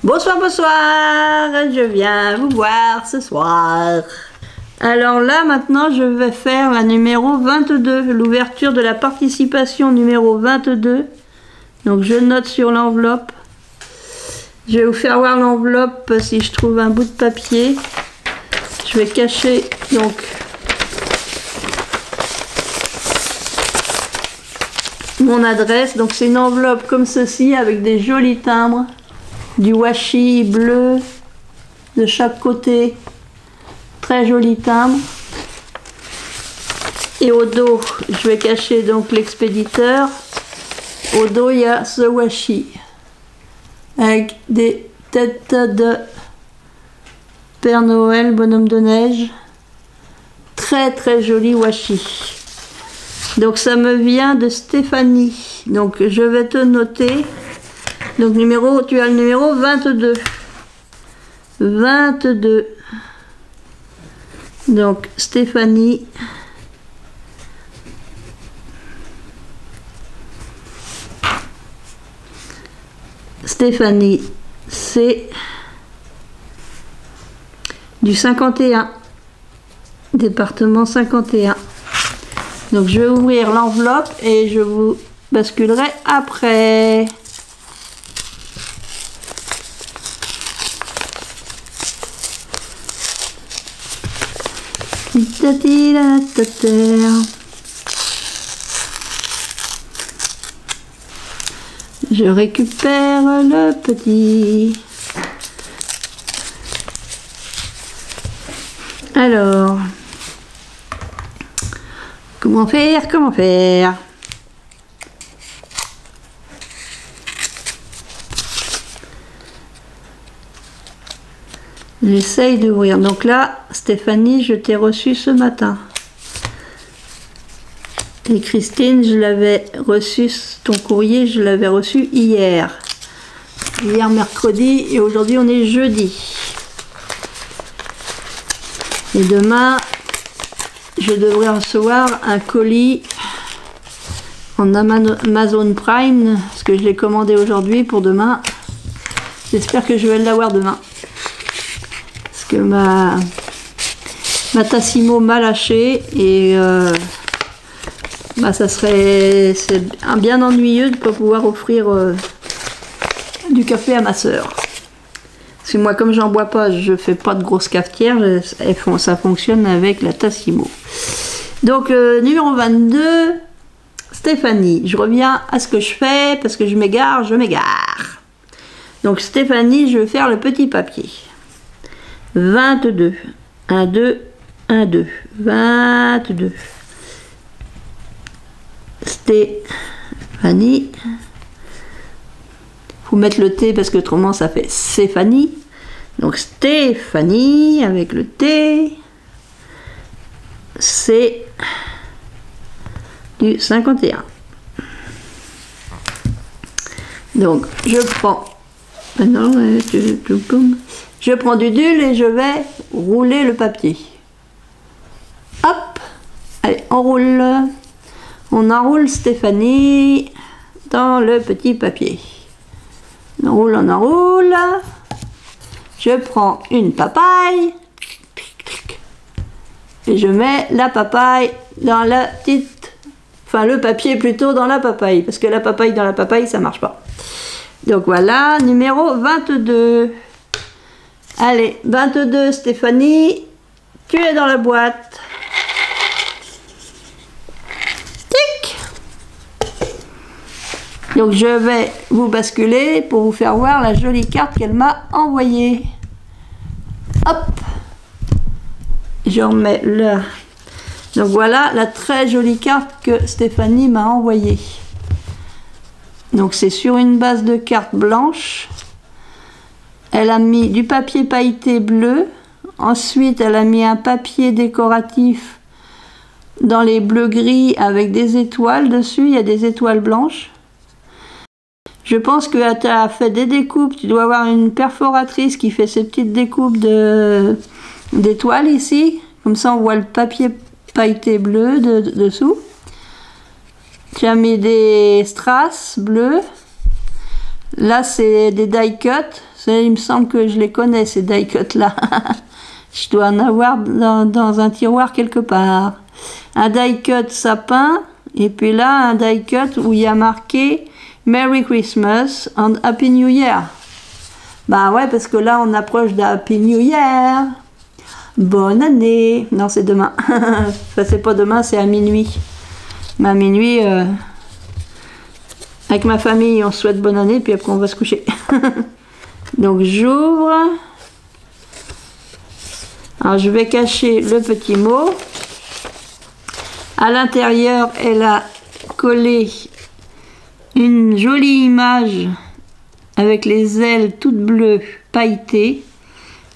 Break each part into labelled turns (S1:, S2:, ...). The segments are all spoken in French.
S1: Bonsoir, bonsoir, je viens vous voir ce soir. Alors là, maintenant, je vais faire la numéro 22, l'ouverture de la participation numéro 22. Donc je note sur l'enveloppe. Je vais vous faire voir l'enveloppe si je trouve un bout de papier. Je vais cacher donc mon adresse. Donc c'est une enveloppe comme ceci avec des jolis timbres. Du washi bleu de chaque côté, très joli timbre. Et au dos, je vais cacher donc l'expéditeur. Au dos, il y a ce washi avec des têtes de Père Noël, bonhomme de neige. Très très joli washi. Donc ça me vient de Stéphanie. Donc je vais te noter. Donc tu as le numéro 22. 22. Donc Stéphanie. Stéphanie, c'est du 51. Département 51. Donc je vais ouvrir l'enveloppe et je vous basculerai après. Je récupère le petit. Alors, comment faire? Comment faire? J'essaye d'ouvrir. Donc là, Stéphanie, je t'ai reçu ce matin. Et Christine, je l'avais reçu, ton courrier, je l'avais reçu hier. Hier mercredi et aujourd'hui on est jeudi. Et demain, je devrais recevoir un colis en Amazon Prime, parce que je l'ai commandé aujourd'hui pour demain. J'espère que je vais l'avoir demain. Parce que ma Tassimo m'a lâché et c'est bien ennuyeux de ne pas pouvoir offrir du café à ma soeur. Parce que moi, comme j'en bois pas, je fais pas de grosses cafetières, ça fonctionne avec la Tassimo. Donc numéro 22, Stéphanie. Je reviens à ce que je fais parce que je m'égare. Donc Stéphanie, je vais faire le petit papier. 22. 1, 2, 1, 2. 22. Stéphanie. Faut mettre le T parce que autrement ça fait Stéphanie. Donc Stéphanie avec le T. C'est du 51. Donc je prends. Maintenant, je prends du dull et je vais rouler le papier. Hop. Allez, on roule. On enroule Stéphanie dans le petit papier. On enroule. Je prends une papaye. Et je mets la papaye dans la petite... Enfin, le papier plutôt dans la papaye. Parce que la papaye dans la papaye, ça marche pas. Donc voilà, numéro 22. Allez, 22 Stéphanie. Tu es dans la boîte. Donc je vais vous basculer pour vous faire voir la jolie carte qu'elle m'a envoyée. Hop. Je remets là. Donc voilà la très jolie carte que Stéphanie m'a envoyée. Donc c'est sur une base de carte blanche. Elle a mis du papier pailleté bleu. Ensuite elle a mis un papier décoratif dans les bleus gris avec des étoiles dessus. Il y a des étoiles blanches. Je pense que tu as fait des découpes, tu dois avoir une perforatrice qui fait ces petites découpes d'étoiles ici. Comme ça on voit le papier pailleté bleu dessous. Tu as mis des strass bleus. Là c'est des die cut, Il me semble que je les connais, ces die-cuts là. Je dois en avoir dans un tiroir quelque part. Un die-cut sapin, et puis là, un die-cut où il y a marqué Merry Christmas and Happy New Year. Bah ouais, parce que là, on approche de Happy New Year. Bonne année. Non, c'est demain. Enfin, c'est pas demain, c'est à minuit. Mais à minuit, avec ma famille, on se souhaite bonne année, puis après, on va se coucher. Donc, j'ouvre. Alors, je vais cacher le petit mot. À l'intérieur, elle a collé une jolie image avec les ailes toutes bleues pailletées.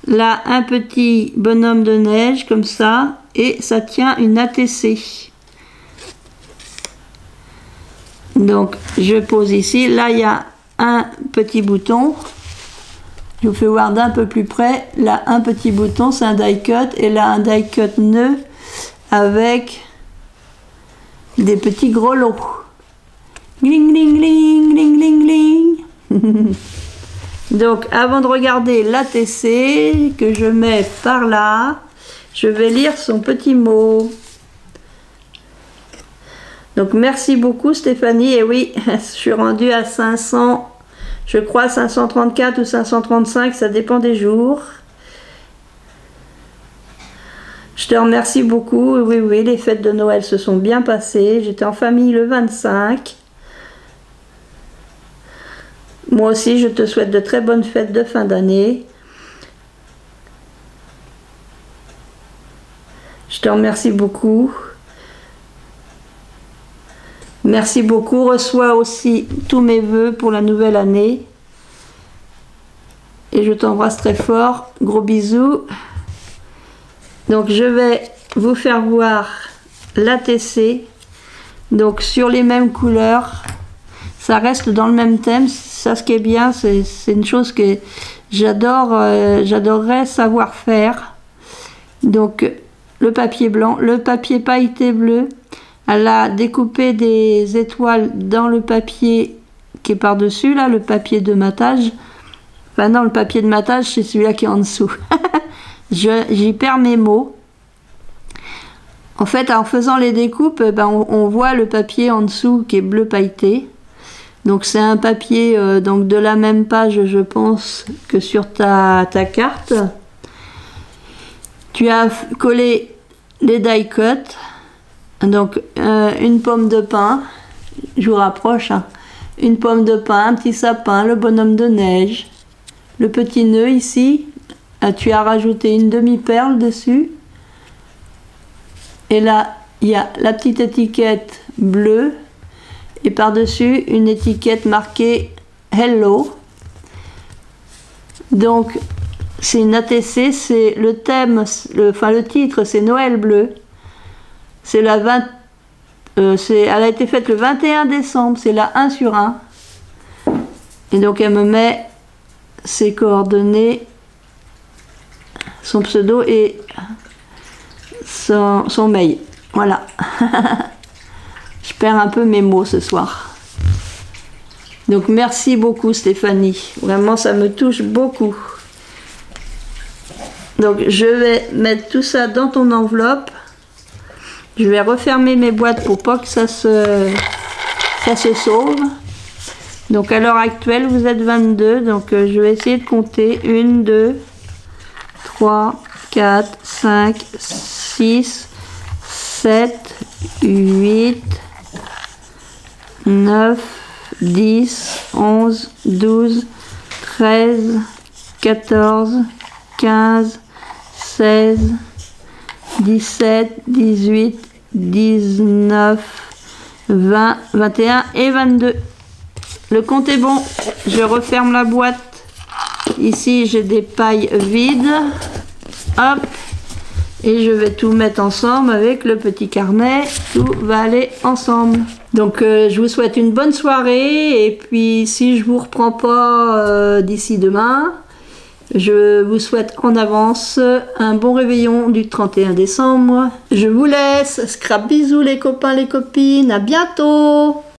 S1: Là, un petit bonhomme de neige comme ça, et ça tient une ATC. Donc, je pose ici. Là, il y a un petit bouton. Je vous fais voir d'un peu plus près. Là, un petit bouton, c'est un die-cut. Et là, un die-cut nœud avec des petits grelots. Gling, gling, gling, gling, gling, gling. Donc, avant de regarder l'ATC que je mets par là, je vais lire son petit mot. Donc, merci beaucoup Stéphanie. Et oui, je suis rendue à 500, je crois 534 ou 535, ça dépend des jours. Je te remercie beaucoup. Oui, oui, les fêtes de Noël se sont bien passées. J'étais en famille le 25. Moi aussi, je te souhaite de très bonnes fêtes de fin d'année. Je te remercie beaucoup. Merci beaucoup. Reçois aussi tous mes vœux pour la nouvelle année. Et je t'embrasse très fort. Gros bisous. Donc, je vais vous faire voir l'ATC. Donc, sur les mêmes couleurs. Ça reste dans le même thème. Ça, ce qui est bien, c'est une chose que j'adorerais savoir faire. Donc, le papier blanc, le papier pailleté bleu. Elle a découpé des étoiles dans le papier qui est par-dessus, là, le papier de matage. Enfin non, le papier de matage, c'est celui-là qui est en dessous. J'y perds mes mots. En fait, en faisant les découpes, ben, on voit le papier en dessous qui est bleu pailleté. Donc c'est un papier donc de la même page, je pense, que sur ta carte. Tu as collé les die cuts. Donc une pomme de pin, je vous rapproche, hein. Une pomme de pin, un petit sapin, le bonhomme de neige, le petit nœud ici, tu as rajouté une demi-perle dessus, et là il y a la petite étiquette bleue, et par-dessus une étiquette marquée Hello. Donc c'est une ATC, c'est le thème, le titre c'est Noël bleu. C'est la elle a été faite le 21 décembre, c'est la 1 sur 1. Et donc elle me met ses coordonnées, son pseudo et son mail. Voilà. Je perds un peu mes mots ce soir. Donc merci beaucoup Stéphanie. Vraiment ça me touche beaucoup. Donc je vais mettre tout ça dans ton enveloppe. Je vais refermer mes boîtes pour pas que ça se sauve. Donc à l'heure actuelle, vous êtes 22. Donc je vais essayer de compter. 1, 2, 3, 4, 5, 6, 7, 8, 9, 10, 11, 12, 13, 14, 15, 16, 17, 18, 19, 20, 21 et 22. Le compte est bon. Je referme la boîte. Ici, j'ai des pailles vides. Hop. Et je vais tout mettre ensemble avec le petit carnet. Tout va aller ensemble. Donc, je vous souhaite une bonne soirée. Et puis, si je vous reprends pas d'ici demain, je vous souhaite en avance un bon réveillon du 31 décembre. Je vous laisse. Scrap bisous les copains, les copines. À bientôt.